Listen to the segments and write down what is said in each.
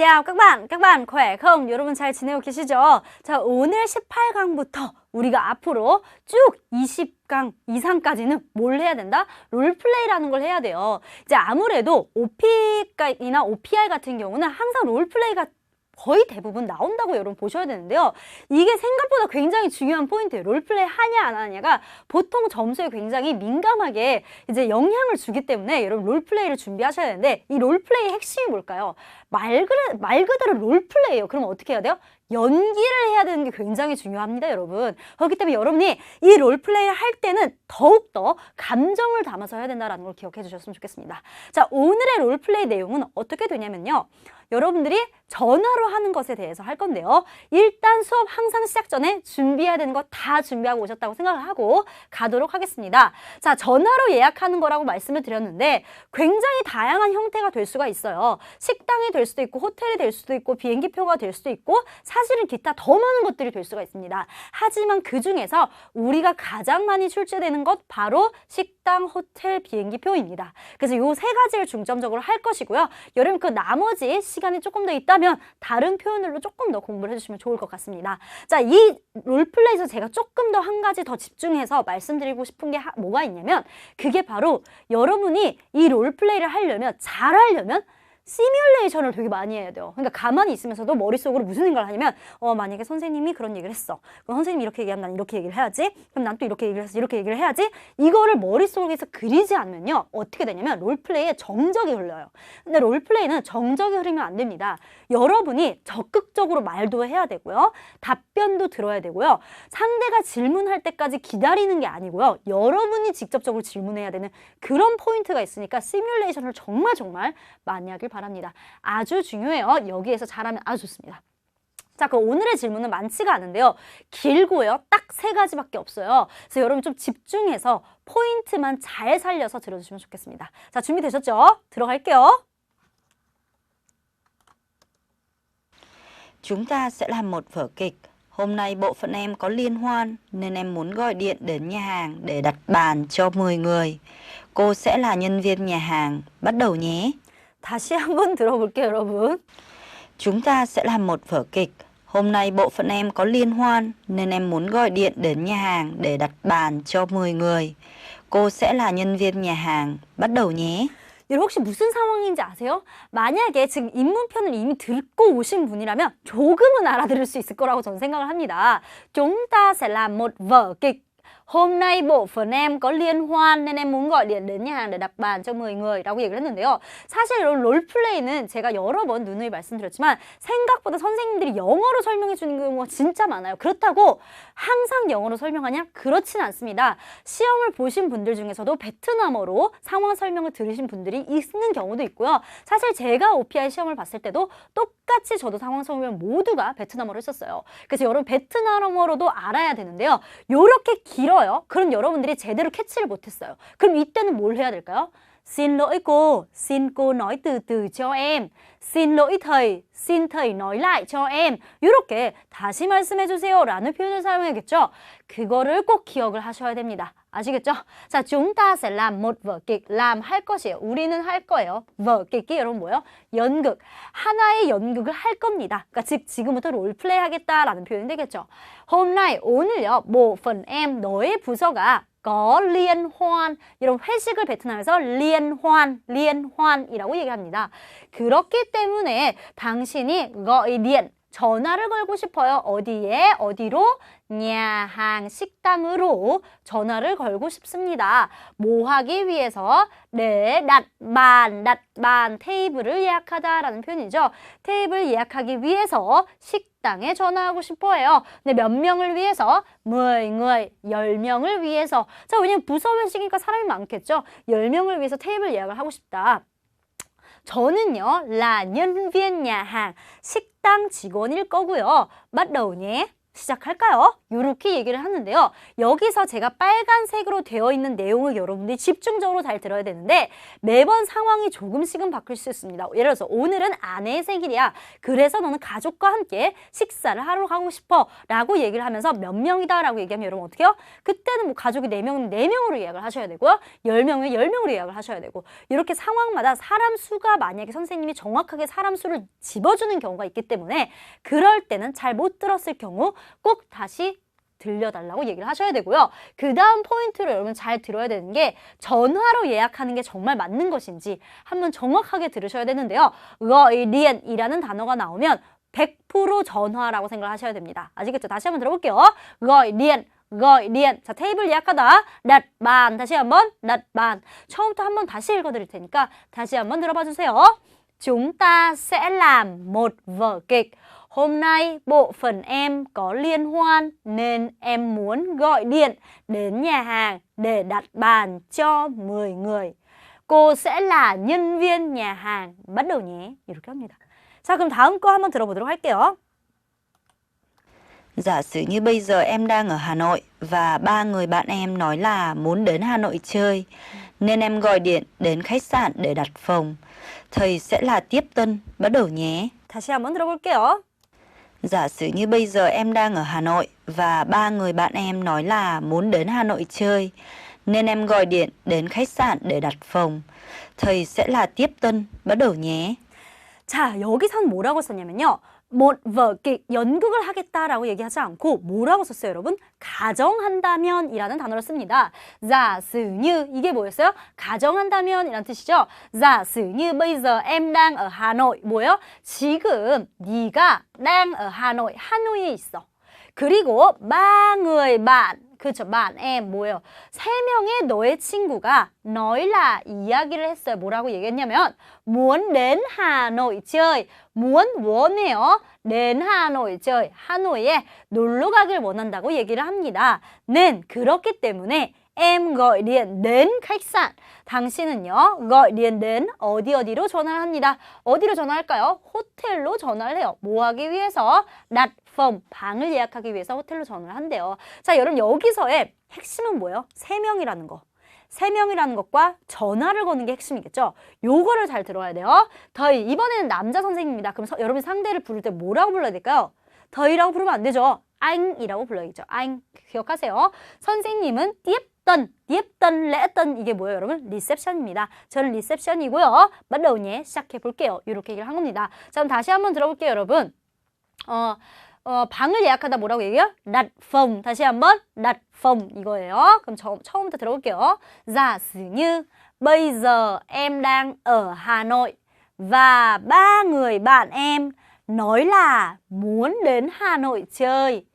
Chào các bạn khỏe không? 여러분 잘 지내고 계시죠? 자, 오늘 18강부터 우리가 앞으로 쭉 20강 이상까지는 뭘 해야 된다? 롤플레이라는 걸 해야 돼요. 이제 아무래도 OP이나 OPR 같은 경우는 항상 롤플레이가 거의 대부분 나온다고 여러분 보셔야 되는데요. 이게 생각보다 굉장히 중요한 포인트예요. 롤플레이 하냐 안 하냐가 보통 점수에 굉장히 민감하게 이제 영향을 주기 때문에 여러분 롤플레이를 준비하셔야 되는데 이 롤플레이의 핵심이 뭘까요? 말 그대로 롤플레이예요. 그럼 어떻게 해야 돼요? 연기를 해야 되는 게 굉장히 중요합니다, 여러분. 그렇기 때문에 여러분이 이 롤플레이를 할 때는 더욱더 감정을 담아서 해야 된다는 걸 기억해 주셨으면 좋겠습니다. 자, 오늘의 롤플레이 내용은 어떻게 되냐면요. 여러분들이 전화로 하는 것에 대해서 할 건데요. 일단 수업 항상 시작 전에 준비해야 되는 거 다 준비하고 오셨다고 생각을 하고 가도록 하겠습니다. 자, 전화로 예약하는 거라고 말씀을 드렸는데 굉장히 다양한 형태가 될 수가 있어요. 식당이 될 수도 있고 호텔이 될 수도 있고 비행기표가 될 수도 있고 사실은 기타 더 많은 것들이 될 수가 있습니다. 하지만 그중에서 우리가 가장 많이 출제되는 것 바로 식당, 호텔, 비행기표입니다. 그래서 요 세 가지를 중점적으로 할 것이고요. 여러분 그 나머지 시간이 조금 더 있다면 다른 표현들로 조금 더 공부를 해주시면 좋을 것 같습니다. 자, 이 롤플레이에서 제가 조금 더 한 가지 더 집중해서 말씀드리고 싶은 게 뭐가 있냐면 그게 바로 여러분이 이 롤플레이를 하려면 잘하려면 시뮬레이션을 되게 많이 해야 돼요. 그러니까 가만히 있으면서도 머릿속으로 무슨 생각을 하냐면 만약에 선생님이 그런 얘기를 했어. 그럼 선생님이 이렇게 얘기하면 난 이렇게 얘기를 해야지. 그럼 난 또 이렇게 얘기를 해서 이렇게 얘기를 해야지. 이거를 머릿속에서 그리지 않으면요. 어떻게 되냐면 롤플레이에 정적이 흘러요. 근데 롤플레이는 정적이 흐르면 안 됩니다. 여러분이 적극적으로 말도 해야 되고요. 답변도 들어야 되고요. 상대가 질문할 때까지 기다리는 게 아니고요. 여러분이 직접적으로 질문해야 되는 그런 포인트가 있으니까 시뮬레이션을 정말 많이 하길 바랍니다. 아주 중요해요. 여기에서 잘하면 아주 좋습니다. 자, 그럼 오늘의 질문은 많지가 않은데요. 길고요. 딱 세 가지밖에 없어요. 그래서 여러분 좀 집중해서 포인트만 잘 살려서 들어주시면 좋겠습니다. 자, 준비되셨죠? 들어갈게요. Chúng ta sẽ làm một vở kịch. Hôm nay bộ phận em có liên hoan nên em muốn gọi điện đến nhà hàng để đặt bàn cho 10 người. Cô sẽ là nhân viên nhà hàng. Bắt đầu nhé. 다시 한번 들어볼게요, 여러분. Chúng ta sẽ làm một vở kịch. Hôm nay bộ phận em có liên hoan nên em muốn gọi điện đến nhà hàng để đặt bàn cho 10 người. Cô sẽ là nhân viên nhà hàng. Bắt đầu nhé. 여러분 혹시 무슨 상황인지 아세요? 만약에 지금 입문편을 이미 듣고 오신 분이라면 조금은 알아들을 수 있을 거라고 저는 생각을 합니다. Chúng ta sẽ làm một vở kịch. Hôm nay bộ phận em có liên hoan nên em muốn gọi điện đến nhà hàng để đặt bàn cho 10 người 라고 얘기를 했는데요. 사실 롤플레이는 제가 여러 번 누누이 말씀드렸지만 생각보다 선생님들이 영어로 설명해 주는 경우가 진짜 많아요. 그렇다고 항상 영어로 설명하냐? 그렇진 않습니다. 시험을 보신 분들 중에서도 베트남어로 상황 설명을 들으신 분들이 있는 경우도 있고요. 사실 제가 OPI 시험을 봤을 때도 똑같이 저도 상황 설명 모두가 베트남어로 했었어요. 그래서 여러분 베트남어로도 알아야 되는데요. 요렇게 길어요. 그럼 여러분들이 제대로 캐치를 못했어요. 그럼 이때는 뭘 해야 될까요? Xin lỗi cô, xin cô nói từ từ cho em. Xin lỗi thầy, xin thầy nói lại cho em. 이렇게 다시 말씀해 주세요 라는 표현을 사용해야겠죠. 그거를 꼭 기억을 하셔야 됩니다. 아시겠죠? 자, chúng ta sẽ làm một vở kịch. làm 할 것이에요. 우리는 할 거예요. vở kịch 여러분 뭐예요? 연극. 하나의 연극을 할 겁니다. 그러니까 즉 지금부터 롤플레이 하겠다라는 표현이 되겠죠. hôm nay 오늘요. bộ phận em 너의 부서가 có liên hoan. 이런 회식을 베트남에서 liên hoan이라고 얘기합니다. 그렇기 때문에 당신이 gọi điện 전화를 걸고 싶어요. 어디에? 어디로? nhà hàng 식당으로 전화를 걸고 싶습니다. 뭐 하기 위해서? 네, đặt bàn, 테이블을 예약하다라는 표현이죠. 테이블 예약하기 위해서 식당에 전화하고 싶어 해요. 근데 몇 명을 위해서? 10người, 10명을 위해서. 자, 왜냐면 부서 회식이니까 사람이 많겠죠. 10명을 위해서 테이블 예약을 하고 싶다. 저는요, là nhân viên nhà hàng, 식당 직원일 거고요. bắt đầu nhé. 시작할까요? 이렇게 얘기를 하는데요. 여기서 제가 빨간색으로 되어 있는 내용을 여러분들이 집중적으로 잘 들어야 되는데 매번 상황이 조금씩은 바뀔 수 있습니다. 예를 들어서 오늘은 아내의 생일이야. 그래서 너는 가족과 함께 식사를 하러 가고 싶어 라고 얘기를 하면서 몇 명이다 라고 얘기하면 여러분 어떻게 해요? 그때는 뭐 가족이 4명은 4명으로 예약을 하셔야 되고요. 10명이면 10명으로 예약을 하셔야 되고 이렇게 상황마다 사람 수가 만약에 선생님이 정확하게 사람 수를 집어주는 경우가 있기 때문에 그럴 때는 잘 못 들었을 경우 꼭 다시 들려달라고 얘기를 하셔야 되고요. 그 다음 포인트를 여러분 잘 들어야 되는 게 전화로 예약하는 게 정말 맞는 것인지 한번 정확하게 들으셔야 되는데요. 리엔이라는 단어가 나오면 100% 전화라고 생각을 하셔야 됩니다. 아시겠죠? 다시 한번 들어볼게요. 리엔. 자, 테이블 예약하다. đặt bàn. 다시 한번 đặt bàn. 처음부터 한번 다시 읽어드릴 테니까 다시 한번 들어봐 주세요. Chúng ta sẽ làm một vở kịch. Hôm nay bộ phận em có liên hoan nên em muốn gọi điện đến nhà hàng để đặt bàn cho 10 người. Cô sẽ là nhân viên nhà hàng. bắt đầu nhé. 이렇게 합니다. 자, 그럼 다음 거 한번 들어보도록 할게요. Giả sử như bây giờ em đang ở Hà Nội và 3 người bạn em nói là muốn đến Hà Nội chơi, nên em gọi điện đến khách sạn để đặt phòng. Thầy sẽ là tiếp tân, bắt đầu nhé. 다시 한번 들어볼게요. Giả sử như bây giờ em đang ở Hà Nội và 3 người bạn em nói là muốn đến Hà Nội chơi, nên em gọi điện đến khách sạn để đặt phòng. Thầy sẽ là tiếp tân, bắt đầu nhé. 자, 여기선 뭐라고 썼냐면요. một vở kịch, 연극을 하겠다라고 얘기하지 않고 뭐라고 썼어요, 여러분? 가정한다면 이라는 단어를 씁니다. giả sử như, 이게 뭐였어요? 가정한다면 이라는 뜻이죠. giả sử như bây giờ em đang ở Hà Nội. 뭐예요? 지금 네가 đang ở Hà Nội, 하노이에 있어. 그리고 ba người bạn, 그렇죠, bạn em 뭐예요? 3명의 너의 친구가 nói là 이야기를 했어요. 뭐라고 얘기했냐면 muốn đến Hà Nội chơi. muốn 원해요. đến Hà Nội chơi. 하노이에 놀러 가길 원한다고 얘기를 합니다. 는 그렇기 때문에 em gọi điện đến khách sạn. 당신은요, gọi điện đến 어디로 전화를 합니다. 어디로 전화할까요? 호텔로 전화를 해요. 뭐 하기 위해서? đặt phòng, 방을 예약하기 위해서 호텔로 전화를 한대요. 자, 여러분 여기서의 핵심은 뭐예요? 3명이라는 거. 3명이라는 것과 전화를 거는 게 핵심이겠죠? 요거를 잘 들어야 돼요. 더이, 이번에는 남자 선생님입니다. 그럼 여러분 상대를 부를 때 뭐라고 불러야 될까요? 더이라고 부르면 안 되죠. anh 이라고 불러야겠죠. anh. 기억하세요. 선생님은 tiếp tân, lễ tân, 이게 뭐예요, 여러분? 리셉션입니다. 저는 리셉션이고요. bắt đầu nhé. 시작해 볼게요. 이렇게 얘기를 한 겁니다. 자, 그럼 다시 한번 들어볼게요, 여러분. 방을 예약하다 뭐라고 얘기해요? đặt phòng. 다시 한번 đặt phòng 이거예요. 그럼 처음부터 들어볼게요. giả sử như bây giờ em đang ở Hà Nội và 3 người bạn em nói là muốn đến Hà Nội chơi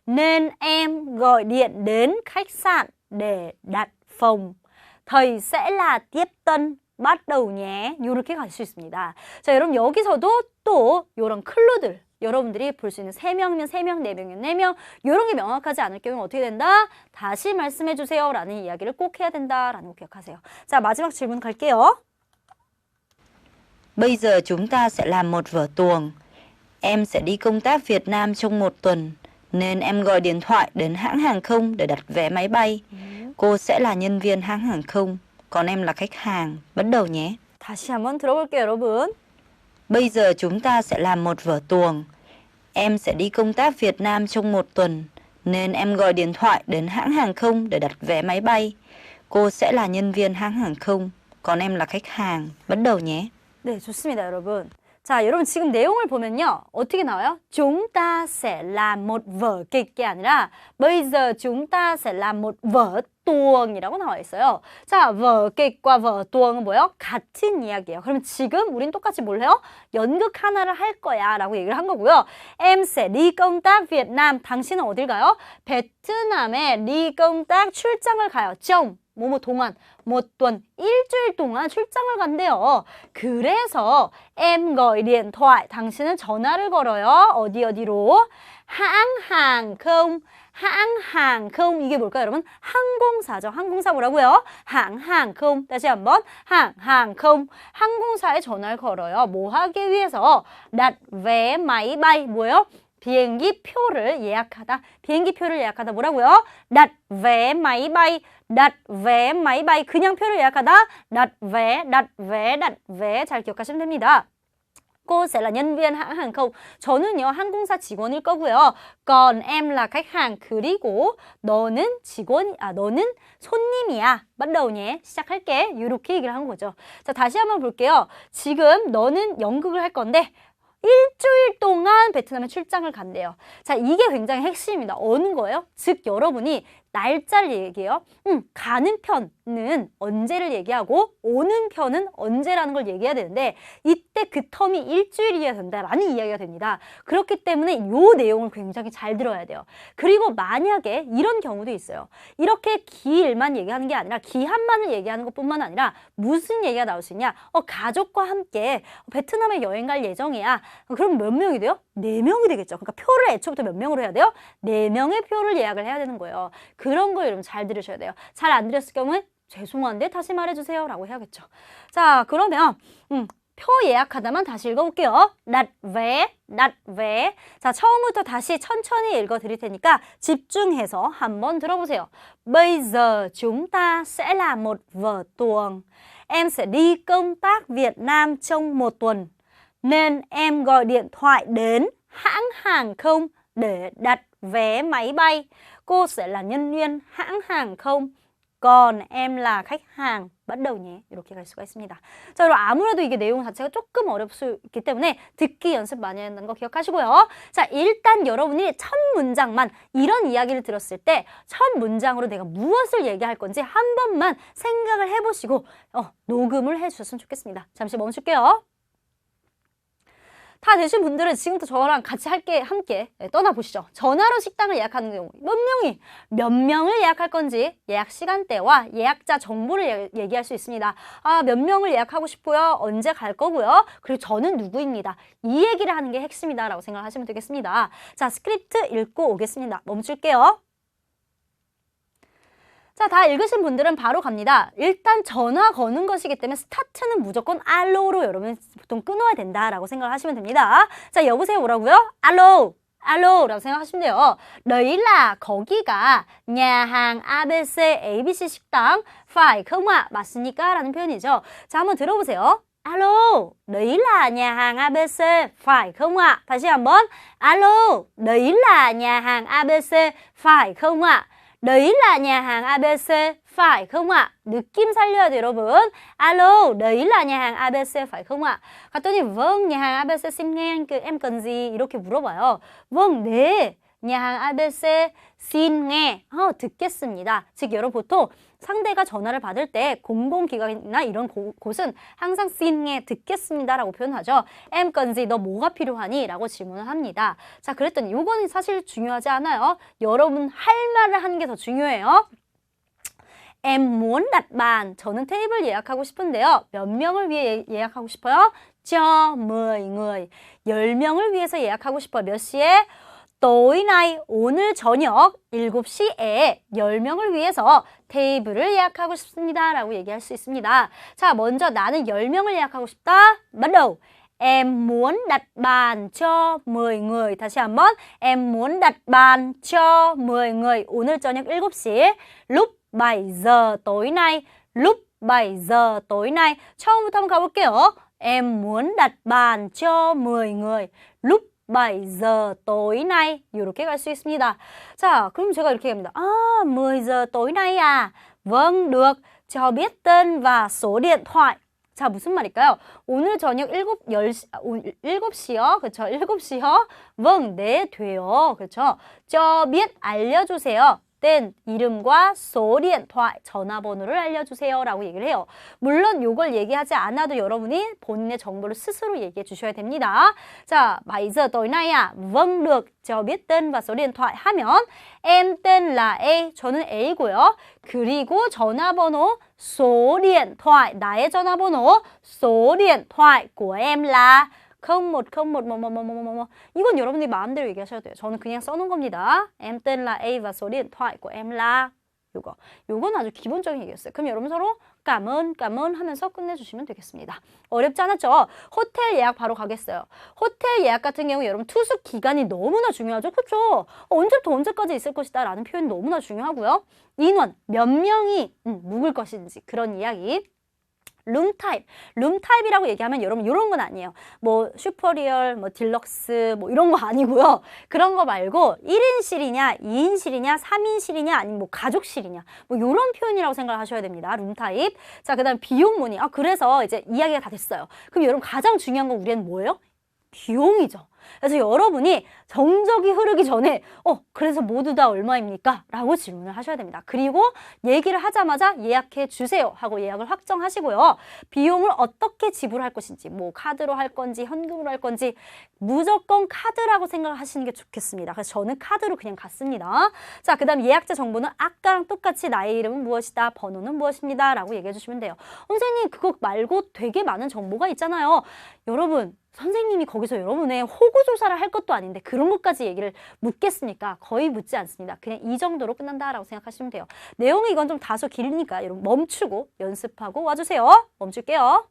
nên em gọi điện đến khách sạn để đặt phòng. thầy sẽ là tiếp tân. bắt đầu nhé. 이렇게 갈 수 있습니다. 자, 여러분 여기서도 또 이런 클루들 여러분들이 볼 수 있는 3명이면 3명, 4명이면 4명 이런 게 명확하지 않을 경우는 어떻게 된다? 다시 말씀해 주세요 라는 이야기를 꼭 해야 된다라는 거 기억하세요. 자, 마지막 질문 갈게요. Bây giờ chúng ta sẽ làm một vở tuồng. Em sẽ đi công tác Việt Nam trong 1 tuần, nên em gọi điện thoại đến hãng hàng không để đặt vé máy bay. Cô sẽ là nhân viên hãng hàng không, còn em là khách hàng. bắt đầu nhé. 다시 한번 들어볼게요, 여러분. Bây giờ chúng ta sẽ làm một vở tuồng. Em sẽ đi công tác Việt Nam trong 1 tuần, nên em gọi điện thoại đến hãng hàng không để đặt vé máy bay. Cô sẽ là nhân viên hãng hàng không, còn em là khách hàng. bắt đầu nhé. 네, 좋습니다, 여러분. 자, 여러분 지금 내용을 보면요. 어떻게 나와요? chúng ta sẽ làm một vở kịch 게 아니라 bây giờ chúng ta sẽ làm một vở tuồng 이라고 나와 있어요. 자, vở kịch 과 vở tuồng 뭐예요? 같은 이야기예요. 그럼 지금 우린 똑같이 뭘 해요? 연극 하나를 할 거야 라고 얘기를 한 거고요. em sẽ đi công tác Việt Nam. 당신은 어딜 가요? 베트남에 đi công tác 출장을 가요. 좀 뭐뭐 동안, một tuần, 일주일 동안 출장을 간대요. 그래서 em gọi điện thoại, 당신은 전화를 걸어요. 어디로? hãng hàng không. 이게 뭘까요, 여러분? 항공사죠. 항공사 뭐라고요? hãng hàng không. 다시 한번 hãng hàng không. 항공사에 전화를 걸어요. 뭐 하기 위해서? đặt vé máy bay. 뭐예요? 비행기 표를 예약하다. 비행기 표를 예약하다 뭐라고요? đặt vé máy bay. đặt vé máy bay. 그냥 표를 예약하다. đặt vé, đặt vé, đặt vé. 잘 기억하시면 됩니다. Cô sẽ là nhân viên hãng hàng không. 저는요 항공사 직원일 거고요. Còn em là khách hàng. 그리고 너는 너는 손님이야. bắt đầu nhé. 시작할게. 이렇게 얘기를 한 거죠. 자, 다시 한번 볼게요. 지금 너는 연극을 할 건데 일주일 동안 베트남에 출장을 간대요. 자, 이게 굉장히 핵심입니다. 어느 거예요? 즉 여러분이 날짜를 얘기해요. 가는 편은 언제를 얘기하고 오는 편은 언제라는 걸 얘기해야 되는데 이때 그 텀이 일주일이어야 된다라는 이야기가 됩니다. 그렇기 때문에 이 내용을 굉장히 잘 들어야 돼요. 그리고 만약에 이런 경우도 있어요. 이렇게 기일만 얘기하는 게 아니라 기한만을 얘기하는 것뿐만 아니라 무슨 얘기가 나올 수 있냐? 가족과 함께 베트남에 여행 갈 예정이야. 그럼 몇 명이 돼요? 4명이 되겠죠. 그러니까 표를 애초부터 몇 명으로 해야 돼요? 4명의 표를 예약을 해야 되는 거예요. 그런 거 여러분 잘 들으셔야 돼요. 잘 안 들었을 경우에 죄송한데 다시 말해주세요 라고 해야겠죠. 자, 그러면 표 예약하다만 다시 읽어볼게요. đặt vé, đặt vé. 자, 처음부터 다시 천천히 읽어드릴 테니까 집중해서 한번 들어보세요. Bây giờ chúng ta sẽ làm một vở tuồng. Em sẽ đi công tác Việt Nam trong 1 tuần. Nên em gọi điện thoại đến hãng hàng không để đặt vé máy bay. Cô sẽ là nhân viên hãng hàng không. Còn em là khách hàng. bắt đầu nhé. 이렇게 갈 수가 있습니다. 자, 그럼 아무래도 이게 내용 자체가 조금 어려울 수 있기 때문에 듣기 연습 많이 해야 한다는 거 기억하시고요. 자, 일단 여러분이 첫 문장만 이런 이야기를 들었을 때 첫 문장으로 내가 무엇을 얘기할 건지 한 번만 생각을 해보시고 녹음을 해주셨으면 좋겠습니다. 잠시 멈출게요. 다 되신 분들은 지금부터 저랑 같이 함께 떠나보시죠. 전화로 식당을 예약하는 경우 몇 명을 예약할 건지 예약 시간대와 예약자 정보를 얘기할 수 있습니다. 몇 명을 예약하고 싶고요. 언제 갈 거고요. 그리고 저는 누구입니다. 이 얘기를 하는 게 핵심이다 라고 생각하시면 되겠습니다. 자, 스크립트 읽고 오겠습니다. 멈출게요. 자, 다 읽으신 분들은 바로 갑니다. 일단 전화 거는 것이기 때문에 스타트는 무조건 알로로 여러분 보통 끊어야 된다라고 생각을 하시면 됩니다. 자, 여보세요 뭐라고요? 알로, 알로라고 생각하시면 돼요. đấy là 거기가 nhà hàng ABC ABC 식당 phải không ạ? 맞습니까? 라는 표현이죠. 자, 한번 들어보세요. Alo, đấy là nhà hàng ABC, phải không ạ? 다시 한번. Alo, đấy là nhà hàng ABC, phải không ạ? đấy là nhà hàng ABC, phải không ạ? 느낌 살려야 돼요, 여러분. Alo, đấy là nhà hàng ABC, phải không ạ? 갔더니, vâng, nhà hàng ABC xin nghe, em cần gì? 이렇게 물어봐요. vâng, 네. nhà hàng ABC xin nghe. 듣겠습니다. 즉, 여러분 보통 상대가 전화를 받을 때 공공기관이나 이런 곳은 항상 xin nghe, 듣겠습니다 라고 표현하죠. em cần gì, 너 뭐가 필요하니? 라고 질문을 합니다. 자, 그랬더니 이거는 사실 중요하지 않아요. 여러분 할 말을 하는 게 더 중요해요. em muốn đặt bàn. 저는 테이블 예약하고 싶은데요. 몇 명을 위해 예약하고 싶어요? cho 10người. 10명을 위해서 예약하고 싶어요. 몇 시에? tối nay, 오늘 저녁 7시에 10명을 위해서 테이블을 예약하고 싶습니다 라고 얘기할 수 있습니다. 자, 먼저 나는 10명을 예약하고 싶다. bắt đầu. Em muốn đặt bàn cho 10 người. 다시 한번. Em muốn đặt bàn cho 10 người. 오늘 저녁 7시. lúc 7 giờ tối nay. lúc 7 giờ tối nay. 처음부터 한번 가볼게요. Em muốn đặt bàn cho 10 người. lúc 7 giờ tối nay. 이렇게 갈 수 있습니다. 자, 그럼 제가 이렇게 합니다. 10 giờ tối nay à? vâng, được. cho biết tên và số điện thoại. 자, 무슨 말일까요? 오늘 저녁 7시요? 그쵸? 7시요? vâng, 네, 돼요. 그쵸? cho biết, 알려주세요. tên, 이름과 số điện thoại, 전화번호를 알려주세요 라고 얘기를 해요. 물론 이걸 얘기하지 않아도 여러분이 본인의 정보를 스스로 얘기해 주셔야 됩니다. 자, 7 giờ tối nay à? vâng, được. cho biết tên và số điện thoại 하면 em tên là A, 저는 A고요. 그리고 전화번호 số điện thoại, 나의 전화번호 số điện thoại của em là 0101 이건 여러분들이 마음대로 얘기하셔도 돼요. 저는 그냥 써놓은 겁니다. em tên là A và số điện thoại của em là 요건 아주 기본적인 얘기였어요. 그럼 여러분 서로 cảm ơn 하면서 끝내주시면 되겠습니다. 어렵지 않았죠? 호텔 예약 바로 가겠어요. 호텔 예약 같은 경우 여러분 투숙 기간이 너무나 중요하죠. 그렇죠? 언제부터 언제까지 있을 것이다 라는 표현이 너무나 중요하고요. 인원, 몇 명이 묵을 것인지 그런 이야기. 룸 타입이라고 얘기하면 여러분 이런 건 아니에요. 뭐 슈퍼리얼, 뭐 딜럭스 뭐 이런 거 아니고요. 그런 거 말고 1인실이냐, 2인실이냐, 3인실이냐 아니면 뭐 가족실이냐 뭐 이런 표현이라고 생각을 하셔야 됩니다. 룸 타입. 자, 그다음 비용 문의. 그래서 이제 이야기가 다 됐어요. 그럼 여러분 가장 중요한 건 우리는 뭐예요? 비용이죠. 그래서 여러분이 정적이 흐르기 전에 그래서 모두 다 얼마입니까? 라고 질문을 하셔야 됩니다. 그리고 얘기를 하자마자 예약해 주세요 하고 예약을 확정하시고요. 비용을 어떻게 지불할 것인지 뭐 카드로 할 건지 현금으로 할 건지 무조건 카드라고 생각을 하시는 게 좋겠습니다. 그래서 저는 카드로 그냥 갔습니다. 자, 그 다음 예약자 정보는 아까랑 똑같이 나의 이름은 무엇이다, 번호는 무엇입니다 라고 얘기해 주시면 돼요. 선생님 그거 말고 되게 많은 정보가 있잖아요. 여러분 선생님이 거기서 여러분의 호구조사를 할 것도 아닌데 그런 것까지 얘기를 묻겠습니까? 거의 묻지 않습니다. 그냥 이 정도로 끝난다라고 생각하시면 돼요. 내용이 이건 좀 다소 길으니까 여러분 멈추고 연습하고 와주세요. 멈출게요.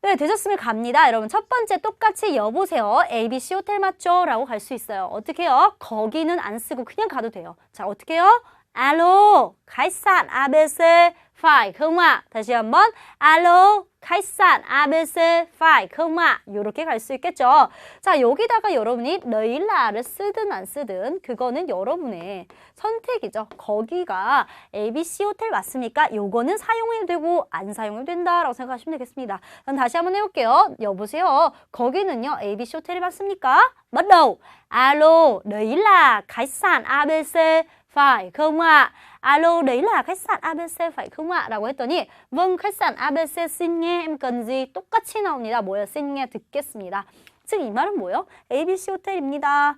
네, 되셨으면 갑니다. 여러분 첫 번째 똑같이 여보세요. ABC 호텔 맞죠? 라고 갈 수 있어요. 어떻게 해요? 거기는 안 쓰고 그냥 가도 돼요. 자, 어떻게 해요? Alo, khách sạn ABC phải không ạ? 다시 한번 Alo, khách sạn ABC phải không ạ? 이렇게 갈 수 있겠죠. 자, 여기다가 여러분이 너일라를 쓰든 안 쓰든 그거는 여러분의 선택이죠. 거기가 ABC 호텔 맞습니까? 요거는 사용해도 되고 안 사용해도 된다라고 생각하시면 되겠습니다. 그럼 다시 한번 해볼게요. 여보세요. 거기는요 ABC 호텔이 맞습니까? bắt đầu Alo, đấy là khách sạn ABC phải không ạ? Alo, đấy là khách sạn ABC phải không ạ? 라고 했더니 vâng, khách sạn ABC xin nghe em cần gì? 똑같이 나옵니다. 뭐예요? xin nghe 듣겠습니다. 즉 이 말은 뭐예요? ABC 호텔입니다.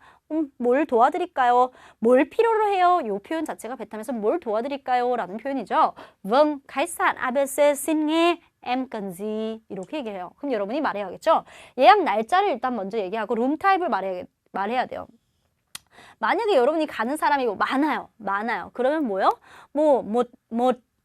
뭘 도와드릴까요? 뭘 필요로 해요? 이 표현 자체가 베트남에서 뭘 도와드릴까요? 라는 표현이죠. vâng, khách sạn ABC xin nghe em cần gì? 이렇게 얘기해요. 그럼 여러분이 말해야겠죠? 예약 날짜를 일단 먼저 얘기하고 룸 타입을 말해야 돼요. 만약에 여러분이 가는 사람이 많아요. 그러면 뭐요?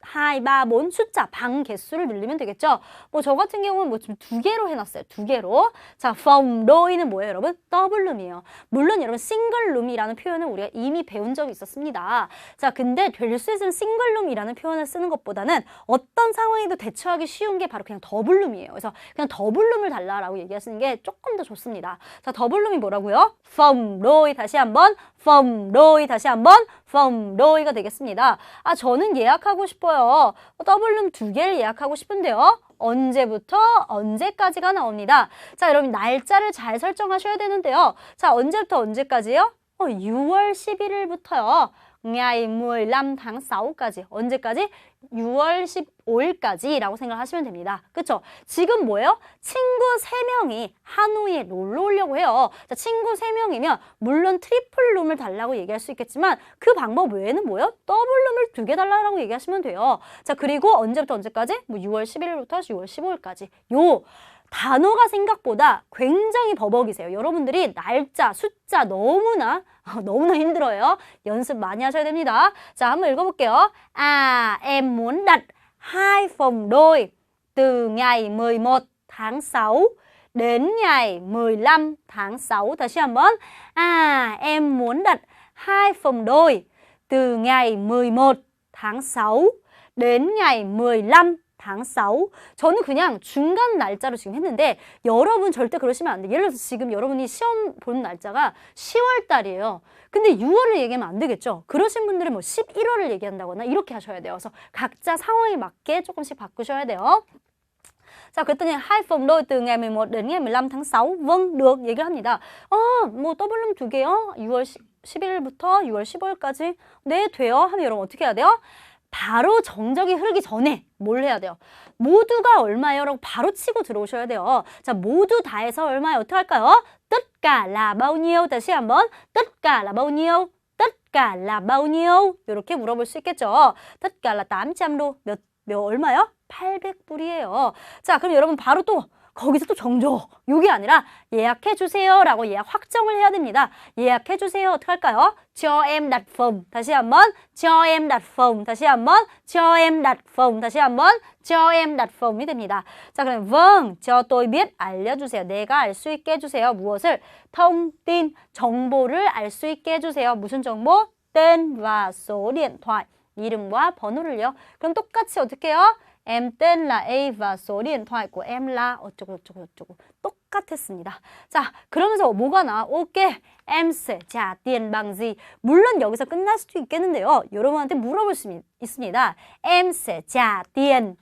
하이, 바, 몬 숫자, 방 개수를 늘리면 되겠죠? 뭐 저 같은 경우는 뭐 좀 2개로 해놨어요. 2개로. 자, phòng đôi 는 뭐예요, 여러분? 더블룸이에요. 물론 여러분 싱글룸이라는 표현을 우리가 이미 배운 적이 있었습니다. 자, 근데 될 수 있으면 싱글룸이라는 표현을 쓰는 것보다는 어떤 상황에도 대처하기 쉬운 게 바로 그냥 더블룸이에요. 그래서 그냥 더블룸을 달라라고 얘기하시는 게 조금 더 좋습니다. 자, 더블룸이 뭐라고요? phòng đôi 다시 한번 phòng đôi 다시 한번 phòng đôi 가 되겠습니다. 아, 저는 예약하고 싶어요. 더블룸 2개를 예약하고 싶은데요. 언제부터 언제까지가 나옵니다. 자, 여러분 날짜를 잘 설정하셔야 되는데요. 자, 언제부터 언제까지요? 6월 11일부터요. ngày 15 tháng 6까지. 언제까지? 6월 15일까지라고 생각하시면 됩니다. 그쵸? 지금 뭐예요? 친구 3명이 하노이에 놀러 오려고 해요. 자, 친구 3명이면 물론 트리플 룸을 달라고 얘기할 수 있겠지만 그 방법 외에는 뭐예요? 더블룸을 2개 달라고 얘기하시면 돼요. 자, 그리고 언제부터 언제까지? 뭐 6월 11일부터 6월 15일까지. 요 단어가 생각보다 굉장히 버벅이세요. 여러분들이 날짜, 숫자 너무나 힘들어요. 연습 많이 하셔야 됩니다. 자, 한번 읽어볼게요. em muốn đặt 2 phòng đôi từ ngày 11 tháng 6 đến ngày 15 tháng 6. 다시 한번. Em muốn đặt 2 phòng đôi từ ngày 11 tháng 6 đến ngày 15 tháng 6. 저는 그냥 중간 날짜로 지금 했는데 여러분 절대 그러시면 안 돼요. 예를 들어서 지금 여러분이 시험 보는 날짜가 10월 달이에요. 근데 6월을 얘기하면 안 되겠죠. 그러신 분들은 뭐 11월을 얘기한다거나 이렇게 하셔야 돼요. 그래서 각자 상황에 맞게 조금씩 바꾸셔야 돼요. 자, 그랬더니 hai phòng đôi từ ngày 11 đến ngày 15 tháng 6. vâng, được 얘기를 합니다. 뭐 더블룸 2개요? 6월 11일부터 6월 15일까지. 네, 돼요. 하면 여러분 어떻게 해야 돼요? 바로 정적이 흐르기 전에 뭘 해야 돼요? 모두가 얼마예요? 라고 바로 치고 들어오셔야 돼요. 자, 모두 다 해서 얼마예요? 어떻게 할까요? tất cả là bao nhiêu? 다시 한번. tất cả là bao nhiêu? tất cả là bao nhiêu? 이렇게 물어볼 수 있겠죠. tất cả là 800 đô. 몇 얼마요? 800불이에요. 자, 그럼 여러분 바로 또 거기서 또 정조. 요게 아니라 예약해 주세요라고 예약 확정을 해야 됩니다. 예약해 주세요. 어떻게 할까요? cho em đặt phòng. 다시 한번 cho em đặt phòng. 다시 한번 cho em đặt phòng. 다시 한번 cho em đặt phòng 이 됩니다. 자, 그럼 vâng, cho tôi biết 알려주세요. 내가 알 수 있게 해주세요. 무엇을? thông tin, 정보를 알 수 있게 해주세요. 무슨 정보? tên và số điện thoại. 이름과 번호를요. 그럼 똑같이 어떻게 해요? Em tên là A và số điện thoại của em là 어쩌고 저쩌고 저쩌고 똑같았습니다. 자, 그러면서 뭐가 나와? 오케이, em sẽ trả tiền bằng gì? 물론 여기서 끝날 수도 있겠는데요. 여러분한테 물어볼 수 있습니다. Em sẽ trả tiền,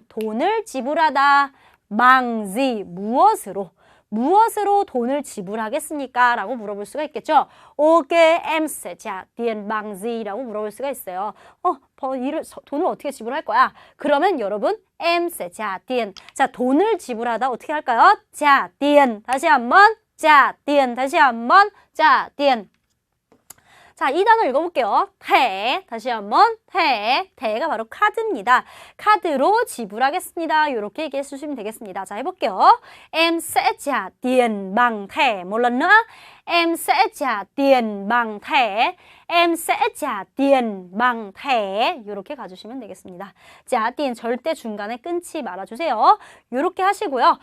돈을 지불하다. bằng gì? 무엇으로? 무엇으로 돈을 지불하겠습니까? 라고 물어볼 수가 있겠죠. 오케이, em sẽ trả tiền bằng gì? 라고 물어볼 수가 있어요. 돈을 어떻게 지불할 거야? 그러면 여러분, em sẽ trả tiền. 자, 돈을 지불하다 어떻게 할까요? trả tiền. 다시 한번, trả tiền. 다시 한번, trả tiền. 자, 이 단어 읽어볼게요. 태, 다시 한번 태, 태가 바로 카드입니다. 카드로 지불하겠습니다. 이렇게 얘기해 주시면 되겠습니다. 자, 해볼게요. Em sẽ trả tiền bằng thẻ. một lần nữa. Em sẽ trả tiền bằng thẻ. Em sẽ trả tiền bằng thẻ. 이렇게 가주시면 되겠습니다. trả tiền 절대 중간에 끊지 말아주세요. 이렇게 하시고요.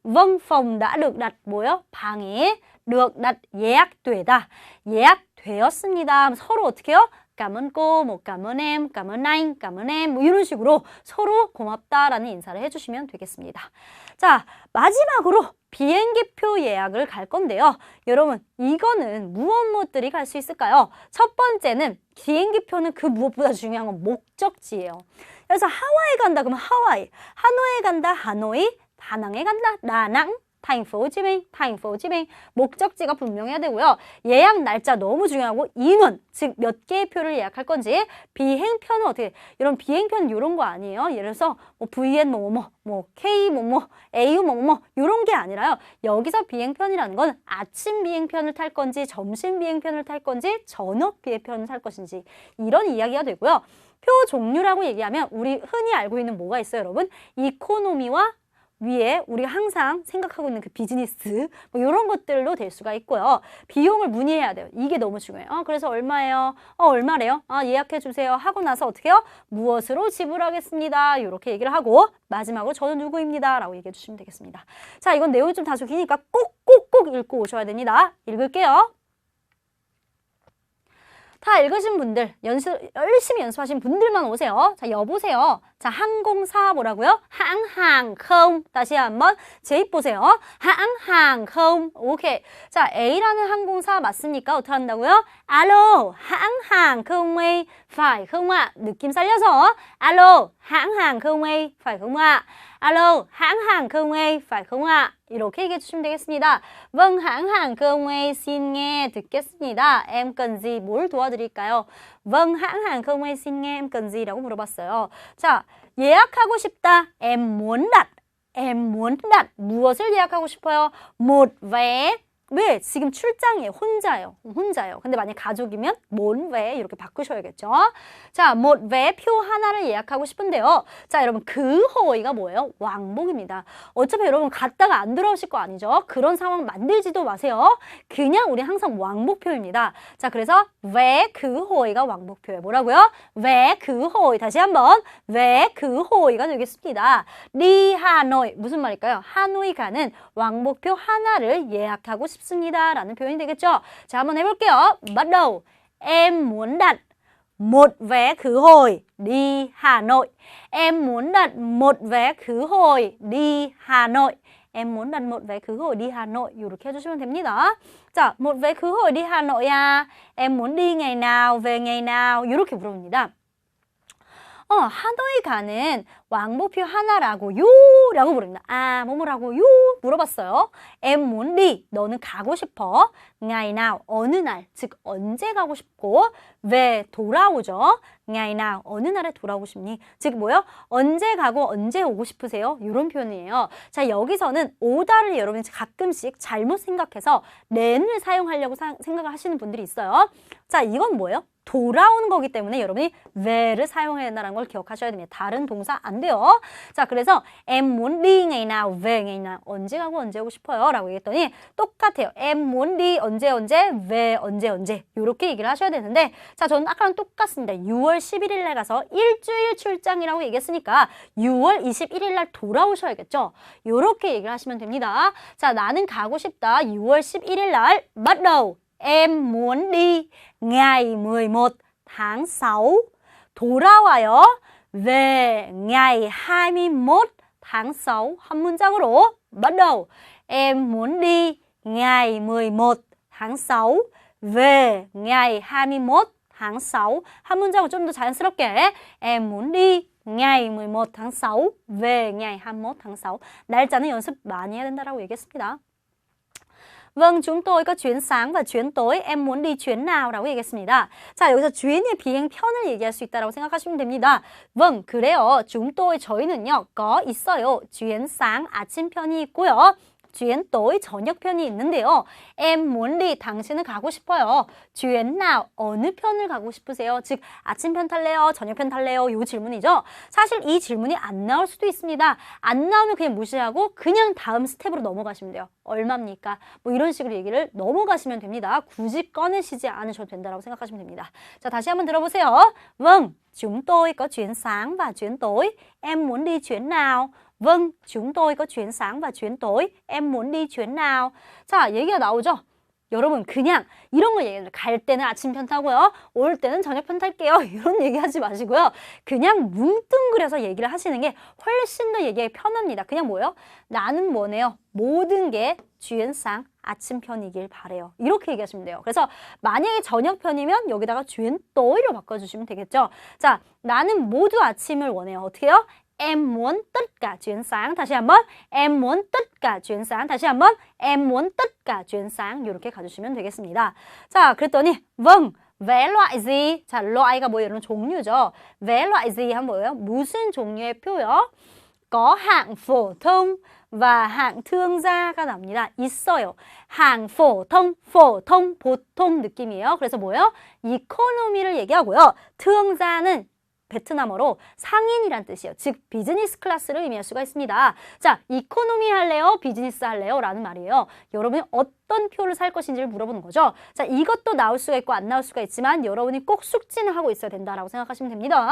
vâng phòng đã được đặt 뭐요? 방이 được đặt 예약되다. 예약되었습니다. 서로 어떻게 해요? cảm ơn cô, 뭐 cảm ơn em, cảm ơn anh, cảm ơn em 뭐 이런 식으로 서로 고맙다라는 인사를 해주시면 되겠습니다. 자, 마지막으로 비행기표 예약을 갈 건데요. 여러분, 이거는 무엇들이 갈 수 있을까요? 첫 번째는 비행기표는 그 무엇보다 중요한 건 목적지예요. 그래서 하와이 간다 그러면 하와이, 하노이 간다 하노이, 다낭에 간다 다낭, thành phố Hồ Chí Minh, 목적지가 분명해야 되고요. 예약 날짜 너무 중요하고 인원, 즉 몇 개의 표를 예약할 건지, 비행편은 어떻게, 이런 비행편은 이런 거 아니에요. 예를 들어서 뭐 VN 뭐 K AU 이런 게 아니라요. 여기서 비행편이라는 건 아침 비행편을 탈 건지, 점심 비행편을 탈 건지, 저녁 비행편을 탈 것인지 이런 이야기가 되고요. 표 종류라고 얘기하면 우리 흔히 알고 있는 뭐가 있어요, 여러분? 이코노미와 위에 우리가 항상 생각하고 있는 그 비즈니스 뭐 이런 것들로 될 수가 있고요. 비용을 문의해야 돼요. 이게 너무 중요해요. 그래서 얼마예요? 얼마래요? 예약해 주세요. 하고 나서 어떻게 해요? 무엇으로 지불하겠습니다. 이렇게 얘기를 하고 마지막으로 저는 누구입니다. 라고 얘기해 주시면 되겠습니다. 자, 이건 내용이 좀 다소 기니까 꼭 읽고 오셔야 됩니다. 읽을게요. 다 읽으신 분들, 열심히 연습하신 분들만 오세요. 자, 여보세요. 자, 항공사 뭐라고요? 항항 다시 한번 제입 보세요. 항항 오케이. 자, A라는 항공사 맞습니까? 어떻게 한다고요? Alo, 항항 A, phải không ạ? 느낌 살려서 Alo, 항항 A, phải không ạ? Alo, hãng hàng không A, phải không ạ? 이렇게 얘기해 주시면 되겠습니다. vâng, hãng hàng không A xin nghe 듣겠습니다. em cần gì? 뭘 도와드릴까요? vâng, hãng hàng không A xin nghe em cần gì? 라고 물어봤어요. 자, 예약하고 싶다. em muốn đặt. 무엇을 예약하고 싶어요? một vé. 왜? 지금 출장이에요. 혼자예요. 근데 만약 가족이면 뭔 왜? 이렇게 바꾸셔야겠죠. 자, một vé 표 하나를 예약하고 싶은데요. 자, 여러분 그 호의가 뭐예요? 왕복입니다. 어차피 여러분 갔다가 안 돌아오실 거 아니죠? 그런 상황 만들지도 마세요. 그냥 우리 항상 왕복표입니다. 자, 그래서 vé 그 호의가 왕복표예요. 뭐라고요? vé 그 호의. 다시 한번 vé 그 호의가 되겠습니다. đi Hà Nội 무슨 말일까요? 하노이 가는 왕복표 하나를 예약하고 싶습니다. 라는 표현이 되겠죠? 자, 한번 해볼게요. bắt đầu. Em muốn đặt một vé khứ hồi đi Hà Nội. Em muốn đặt một vé khứ hồi đi Hà Nội. Em muốn đặt một vé khứ hồi đi Hà Nội. 이렇게 해주시면 됩니다. 자, một vé khứ hồi đi Hà Nội à? Em muốn đi ngày nào, về ngày nào? 이렇게 물어봅니다. 하노이 가는 왕복표 하나라고요? 라고 물습니다. 뭐라고요? 물어봤어요. em muốn đi, 너는 가고 싶어. ngày nào, 어느 날, 즉 언제 가고 싶고 về, 돌아오죠. ngày nào, 어느 날에 돌아오고 싶니? 즉 뭐요? 언제 가고 언제 오고 싶으세요? 이런 표현이에요. 자, 여기서는 오다를 여러분이 가끔씩 잘못 생각해서 nen을 사용하려고 생각을 하시는 분들이 있어요. 자, 이건 뭐예요? 돌아오는 거기 때문에 여러분이 ve를 사용해야 된다는 걸 기억하셔야 됩니다. 다른 동사 안 돼요. 자, 그래서 em muốn đi ngày nào, về ngày nào. 언제 가고 언제 오고 싶어요? 라고 얘기했더니 똑같아요. em muốn đi 언제 언제, về 언제 언제. 이렇게 얘기를 하셔야 되는데 자, 저는 아까랑 똑같습니다. 6월 11일 날 가서 일주일 출장이라고 얘기했으니까 6월 21일 날 돌아오셔야겠죠? 이렇게 얘기를 하시면 됩니다. 자, 나는 가고 싶다. 6월 11일 날 bắt đầu em muốn đi ngày 11 tháng 6 돌아와요. về ngày 21 tháng 6 한 문장으로 bắt đầu em muốn đi ngày 11 tháng 6 về ngày 21 tháng 6 한 문장을 좀 더 자연스럽게 em muốn đi ngày 11 tháng 6 về ngày 21 tháng 6 날짜는 연습 많이 해야 된다라고 얘기했습니다. Vâng, chúng tôi có chuyến sáng và chuyến tối. Em muốn đi chuyến nào? 라고 얘기했습니다. 자, 여기서 주인의 비행편을 얘기할 수 있다고 생각하시면 됩니다. Vâng, 그래요. 저희는요, có 있어요. chuyến sáng, 아침편이 있고요. chuyến tối, 저녁편이 있는데요. em muốn đi, 당신은 가고 싶어요. chuyến nào, 어느 편을 가고 싶으세요? 즉, 아침편 탈래요? 저녁편 탈래요? 이 질문이죠. 사실 이 질문이 안 나올 수도 있습니다. 안 나오면 그냥 무시하고 그냥 다음 스텝으로 넘어가시면 돼요. 얼마입니까? 뭐 이런 식으로 얘기를 넘어가시면 됩니다. 굳이 꺼내시지 않으셔도 된다고 생각하시면 됩니다. 자, 다시 한번 들어보세요. Vâng, chúng tôi có chuyến sáng và chuyến tối. Em muốn đi chuyến nào? Vâng, chúng tôi có chuyến sáng và chuyến tối. Em muốn đi chuyến nào? 자, 얘기가 나오죠? 여러분 그냥 이런 거 얘기해요. 갈 때는 아침편 타고요. 올 때는 저녁편 탈게요. 이런 얘기하지 마시고요. 그냥 뭉뚱그려서 얘기를 하시는 게 훨씬 더 얘기하기 편합니다. 그냥 뭐예요? 나는 뭐네요? 모든 게 주연상 아침편이길 바래요. 이렇게 얘기하시면 돼요. 그래서 만약에 저녁편이면 여기다가 주연또이로 바꿔주시면 되겠죠. 자, 나는 모두 아침을 원해요. 어떻게 해요? Em muốn tất cả chuyến sáng. 다시 한번 em muốn tất cả chuyến sáng. 다시 한번 em muốn tất cả chuyến sáng. 이렇게 가주시면 되겠습니다. 자, 그랬더니 vâng, vé loại gì? 자, loại 가 뭐예요? 이런 종류죠. vé loại gì 하면 뭐예요? 무슨 종류의 표요? có hạng phổ thông và hạng thương gia 가 납니다. 있어요. hạng phổ thông, 보통 느낌이에요. 그래서 뭐예요? 이코노미를 얘기하고요. thương gia 는 베트남어로 상인이란 뜻이에요. 즉 비즈니스 클래스를 의미할 수가 있습니다. 자, 이코노미 할래요? 비즈니스 할래요? 라는 말이에요. 여러분이 어떤 표를 살 것인지를 물어보는 거죠. 자, 이것도 나올 수가 있고 안 나올 수가 있지만 여러분이 꼭 숙지는 하고 있어야 된다라고 생각하시면 됩니다.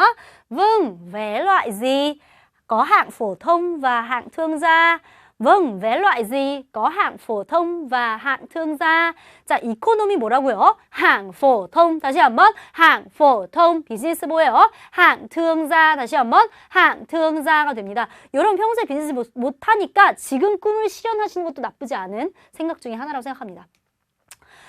Vâng, vé loại gì? Có hạng phổ thông và hạng thương gia. Vâng, vé loại gì? Có hạng phổ thông và hạng thương gia. 자, 이코노미 뭐라고요? hạng phổ thông. 다시 한번 hạng phổ thông. 비즈니스 뭐예요? hạng thương gia. 다시 한번 hạng thương gia 가 됩니다. 여러분 평소에 비즈니스 못하니까 지금 꿈을 실현하시는 것도 나쁘지 않은 생각 중에 하나라고 생각합니다.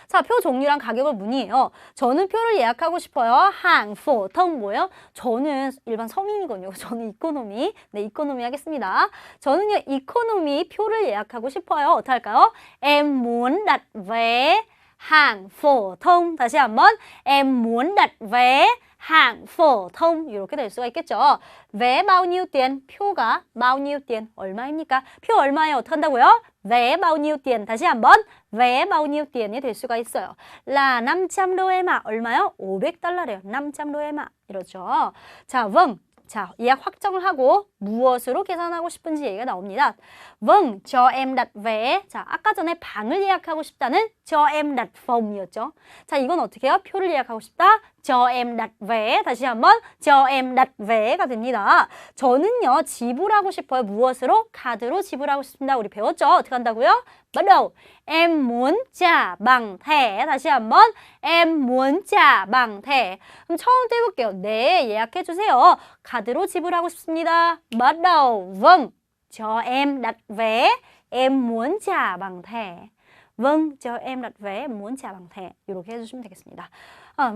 자, 표 종류랑 가격을 문의해요. 저는 표를 예약하고 싶어요. hạng phổ thông 뭐예요? 저는 일반 서민이거든요. 저는 이코노미. 네, 이코노미 하겠습니다. 저는요, 이코노미 표를 예약하고 싶어요. 어떻게 할까요? Em muốn đặt vé hạng phổ thông. 다시 한번 em muốn đặt vé hạng phổ thông. 이렇게 될 수가 있겠죠. vé bao nhiêu tiền? 표가 bao nhiêu tiền? 얼마입니까? 표 얼마예요? 어떻게 한다고요? vé bao nhiêu tiền? 다시 한번 vé bao nhiêu tiền 이 될 수가 있어요. là 500 đô em ạ. 얼마요? 500달러래요. 500 đô em ạ. 이러죠. 자, vâng. 자, 예약 확정을 하고 무엇으로 계산하고 싶은지 얘기가 나옵니다. Vâng, cho em đặt vé. 자, 아까 전에 방을 예약하고 싶다는 cho em đặt phòng 이었죠. 자, 이건 어떻게 해요? 표를 예약하고 싶다. cho em đặt vé. 다시 한번 cho em đặt vé가 됩니다. 저는요, 지불하고 싶어요. 무엇으로? 카드로 지불하고 싶습니다. 우리 배웠죠? 어떻게 한다고요? bắt đầu em muốn trả bằng thẻ. 다시 한번 em muốn trả bằng thẻ. 그럼 처음부터 해볼게요. 네, 예약해 주세요. 카드로 지불하고 싶습니다. bắt đầu vâng, cho em đặt vé. Em muốn trả bằng thẻ. Vâng, cho em đặt vé. Em muốn trả bằng thẻ. 이렇게 해주시면 되겠습니다.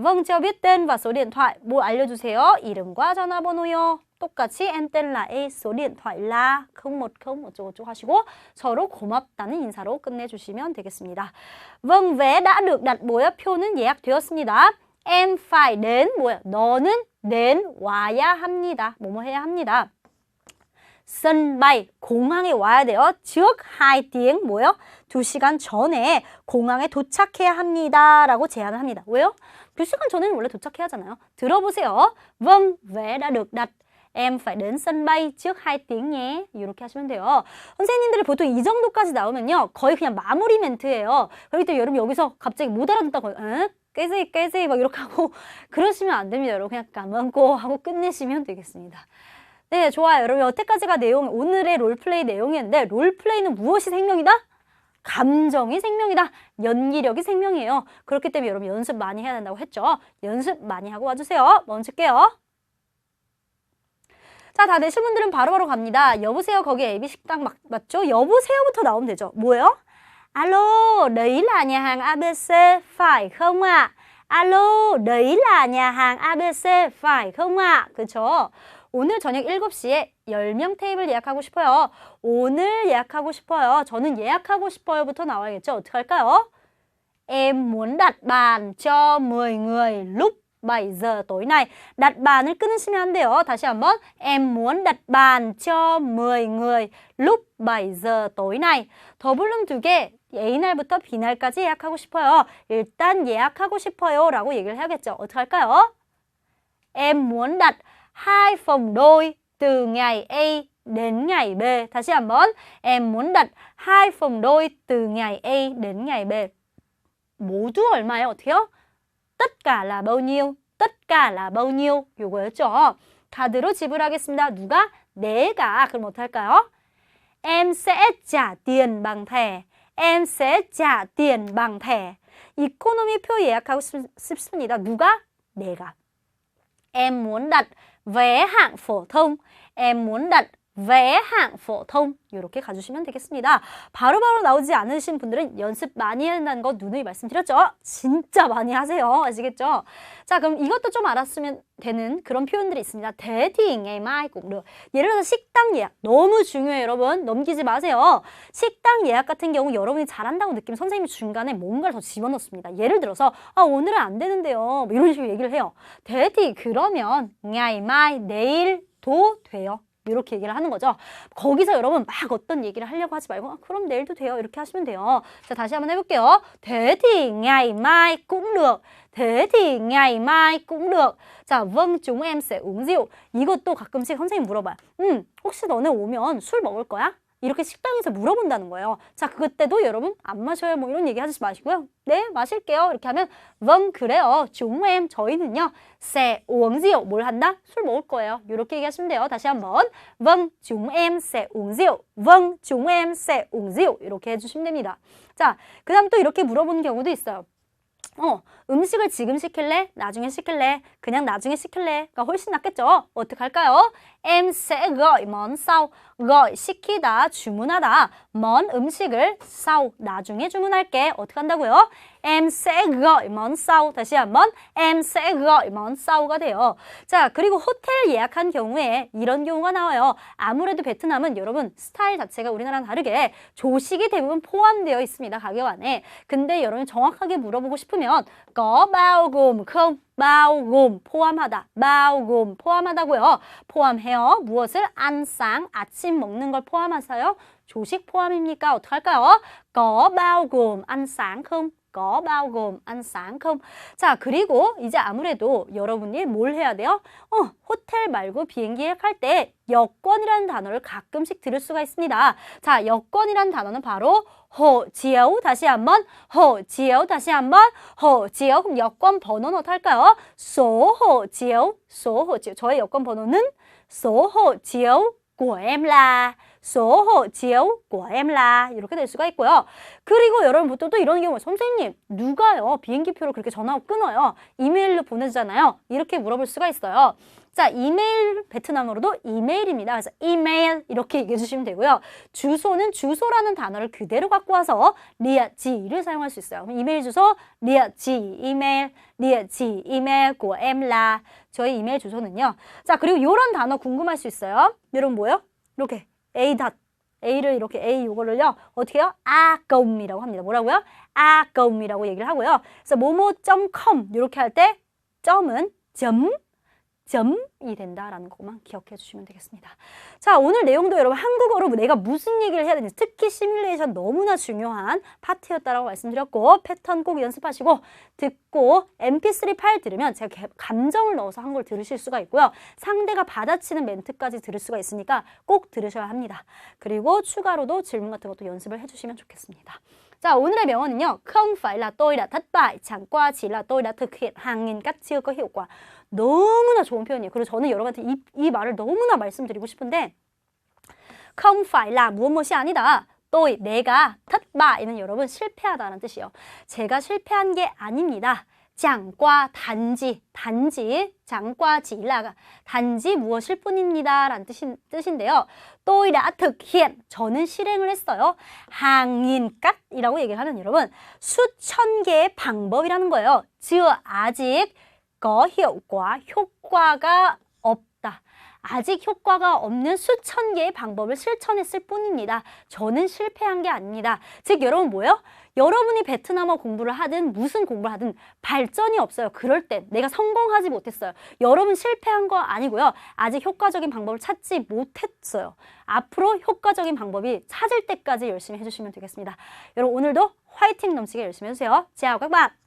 vâng, cho biết tên và số điện thoại. 뭐 알려주세요. 이름과 전화번호요. 똑같이 em tên là A, số điện thoại là 010 어쩌고저쩌고 하시고 서로 고맙다는 인사로 끝내주시면 되겠습니다. Vâng, vé đã được đặt 뭐야? 표는 예약되었습니다. Em phải đến 뭐야? 너는 đến 와야 합니다. 뭐뭐 해야 합니다. sân bay, 공항에 와야 돼요. trước 2 tiếng 뭐요? 2시간 전에 공항에 도착해야 합니다. 라고 제안을 합니다. 왜요? 2시간 전에는 원래 도착해야 하잖아요. 들어보세요. Vâng, vé đã được đặt. em phải đến sân bay trước 2 tiếng nhé. 이렇게 하시면 돼요. 선생님들이 보통 이 정도까지 나오면요. 거의 그냥 마무리 멘트예요. 그렇기 때문에 여러분 여기서 갑자기 못 알아듣다고 응? 깨지 막 이렇게 하고 그러시면 안 됩니다. 여러분 그냥 까먹고 하고 끝내시면 되겠습니다. 네, 좋아요. 여러분 여태까지가 오늘의 롤플레이 내용이었는데 롤플레이는 무엇이 생명이다? 감정이 생명이다. 연기력이 생명이에요. 그렇기 때문에 여러분 연습 많이 해야 된다고 했죠. 연습 많이 하고 와주세요. 멈출게요. 자, 다 내신 분들은 바로바로 갑니다. 여보세요, 거기 AB 식당 맞죠? 여보세요부터 나오면 되죠. 뭐예요? Alo, đấy là nhà hàng ABC, phải không ạ? Alo, đấy là nhà hàng ABC, phải không ạ? 그쵸? 오늘 저녁 7시에 10명 테이블 예약하고 싶어요. 오늘 예약하고 싶어요. 저는 예약하고 싶어요부터 나와야겠죠? 어떻게 할까요? Em muốn đặt bàn cho 10 người lúc 7 giờ tối nay. đặt bàn 을 끊으시면 안 돼요. 다시 한번. Em muốn đặt bàn cho 10 người lúc 7 giờ tối nay. 더블룸 2개. A날부터 B날까지 예약하고 싶어요. 일단 예약하고 싶어요 라고 얘기를 해야겠죠. 어떻게 할까요? Em muốn đặt 2 phòng đôi từ ngày A đến ngày B. 다시 한번. Em muốn đặt 2 phòng đôi từ ngày A đến ngày B. 모두 얼마예요? 어떻게요? tất cả là bao nhiêu? tất cả là bao nhiêu? 요거였죠. 카드로 지불하겠습니다. 누가? 내가. 그럼 어떻게 할까요? Em sẽ trả tiền bằng thẻ. Em sẽ trả tiền bằng thẻ. 이코노미 표 예약하고 싶습니다. 누가? 내가. Em muốn đặt vé hạng phổ thông. Em muốn đặt vé hạng phổ thông. 이렇게 가주시면 되겠습니다. 바로바로 나오지 않으신 분들은 연습 많이 해야 된다는 거 누누이 말씀드렸죠? 진짜 많이 하세요. 아시겠죠? 자, 그럼 이것도 좀 알았으면 되는 그런 표현들이 있습니다. 대딩에 마이 cũng được. 예를 들어서 식당 예약. 너무 중요해요, 여러분. 넘기지 마세요. 식당 예약 같은 경우 여러분이 잘한다고 느끼면 선생님이 중간에 뭔가를 더 집어넣습니다. 예를 들어서 오늘은 안 되는데요. 뭐 이런 식으로 얘기를 해요. 대디 그러면 ngày mai 내일도 돼요. 이렇게 얘기를 하는 거죠. 거기서 여러분 막 어떤 얘기를 하려고 하지 말고 그럼 내일도 돼요. 이렇게 하시면 돼요. 자, 다시 한번 해볼게요. Thế thì ngày mai cũng được. Thế thì ngày mai cũng được. 자, vâng, chúng em sẽ uống rượu. 이것도 가끔씩 선생님 물어봐요. 혹시 너네 오면 술 먹을 거야? 이렇게 식당에서 물어본다는 거예요. 자, 그때도 여러분 안 마셔요 뭐 이런 얘기 하지 마시고요. 네, 마실게요. 이렇게 하면 vâng, 그래요. chúng em, 저희는요. sẽ uống rượu, 뭘 한다? 술 먹을 거예요. 이렇게 얘기하시면 돼요. 다시 한번. vâng, chúng em sẽ uống rượu. vâng, chúng em sẽ uống rượu. 이렇게 해주시면 됩니다. 자, 그 다음 또 이렇게 물어보는 경우도 있어요. 음식을 지금 시킬래? 나중에 시킬래? 그냥 나중에 시킬래?가 훨씬 낫겠죠? 어떻게 할까요? Em sẽ gọi món sau. gọi 시키다, 주문하다. món 음식을 sau, 나중에 주문할게. 어떻게 한다고요? Em sẽ gọi món sau. 다시 한번. Em sẽ gọi món sau가 돼요. 자, 그리고 호텔 예약한 경우에 이런 경우가 나와요. 아무래도 베트남은 여러분 스타일 자체가 우리나라랑 다르게 조식이 대부분 포함되어 있습니다. 가격 안에. 근데 여러분 정확하게 물어보고 싶으면 có bao gồm không? bao gồm 포함하다. bao gồm 포함하다고요. 포함해요. 무엇을? ăn sáng, 아침 먹는 걸 포함하세요. 조식 포함입니까? 어떡할까요? có bao gồm ăn sáng không? có bao gồm ăn sáng không? 자, 그리고 이제 아무래도 여러분이 뭘 해야 돼요? 호텔 말고 비행기 예약할 때 여권이라는 단어를 가끔씩 들을 수가 있습니다. 자, 여권이라는 단어는 바로 호지오. 다시 한번. 호지오. 다시 한번. 호지오. 그럼 여권 번호는 어떨까요? 소호지오. 소호지오. 저의 여권 번호는 소호지오 của em là số hộ chiếu của em là 이렇게 될 수가 있고요. 그리고 여러분 보통 또 이런 경우 선생님 누가요 비행기표를 그렇게 전화하고 끊어요. 이메일로 보내주잖아요. 이렇게 물어볼 수가 있어요. 자, 이메일 베트남어로도 이메일입니다. 그래서 이메일 이렇게 얘기해 주시면 되고요. 주소는 주소라는 단어를 그대로 갖고 와서 리아지를 사용할 수 있어요. 그럼 이메일 주소 리아지 이메일 리아지 이메일 của em là 저희 이메일 주소는요. 자, 그리고 이런 단어 궁금할 수 있어요. 여러분 뭐예요? 이렇게 A 닷 A를 이렇게 A 요거를요. 어떻게 해요? 아검이라고 합니다. 뭐라고요? 아검이라고 얘기를 하고요. 그래서 모모.com 이렇게 할 때 점은 점 점이 된다라는 것만 기억해 주시면 되겠습니다. 자, 오늘 내용도 여러분 한국어로 내가 무슨 얘기를 해야 되는지 특히 시뮬레이션 너무나 중요한 파트였다라고 말씀드렸고 패턴 꼭 연습하시고 듣고 mp3 파일 들으면 제가 감정을 넣어서 한국어를 들으실 수가 있고요. 상대가 받아치는 멘트까지 들을 수가 있으니까 꼭 들으셔야 합니다. 그리고 추가로도 질문 같은 것도 연습을 해주시면 좋겠습니다. 자, 오늘의 명언은요. Không phải là tôi đã thất bại, chẳng qua chỉ là tôi đã thực hiện hàng nghìn cách chưa có hiệu quả. 너무나 좋은 표현이에요. 그리고 저는 여러분한테 이 말을 너무나 말씀드리고 싶은데 Không phải là 무엇이 아니다. tôi, 내가 thất bại 는 여러분 실패하다는 뜻이에요. 제가 실패한 게 아닙니다. 장과 단지, 장과 지라가 단지 무엇일 뿐입니다 라는 뜻인데요. tôi đã thực hiện, 저는 실행을 했어요. hàng nghìn cách 이라고 얘기를 하면 여러분 수천 개의 방법이라는 거예요. chưa 아직 có hiệu quả, 효과가 없다. 아직 효과가 없는 수천 개의 방법을 실천했을 뿐입니다. 저는 실패한 게 아닙니다. 즉 여러분 뭐예요? 여러분이 베트남어 공부를 하든 무슨 공부를 하든 발전이 없어요. 그럴 때 내가 성공하지 못했어요. 여러분 실패한 거 아니고요. 아직 효과적인 방법을 찾지 못했어요. 앞으로 효과적인 방법이 찾을 때까지 열심히 해주시면 되겠습니다. 여러분 오늘도 화이팅 넘치게 열심히 해주세요. Chào các bạn!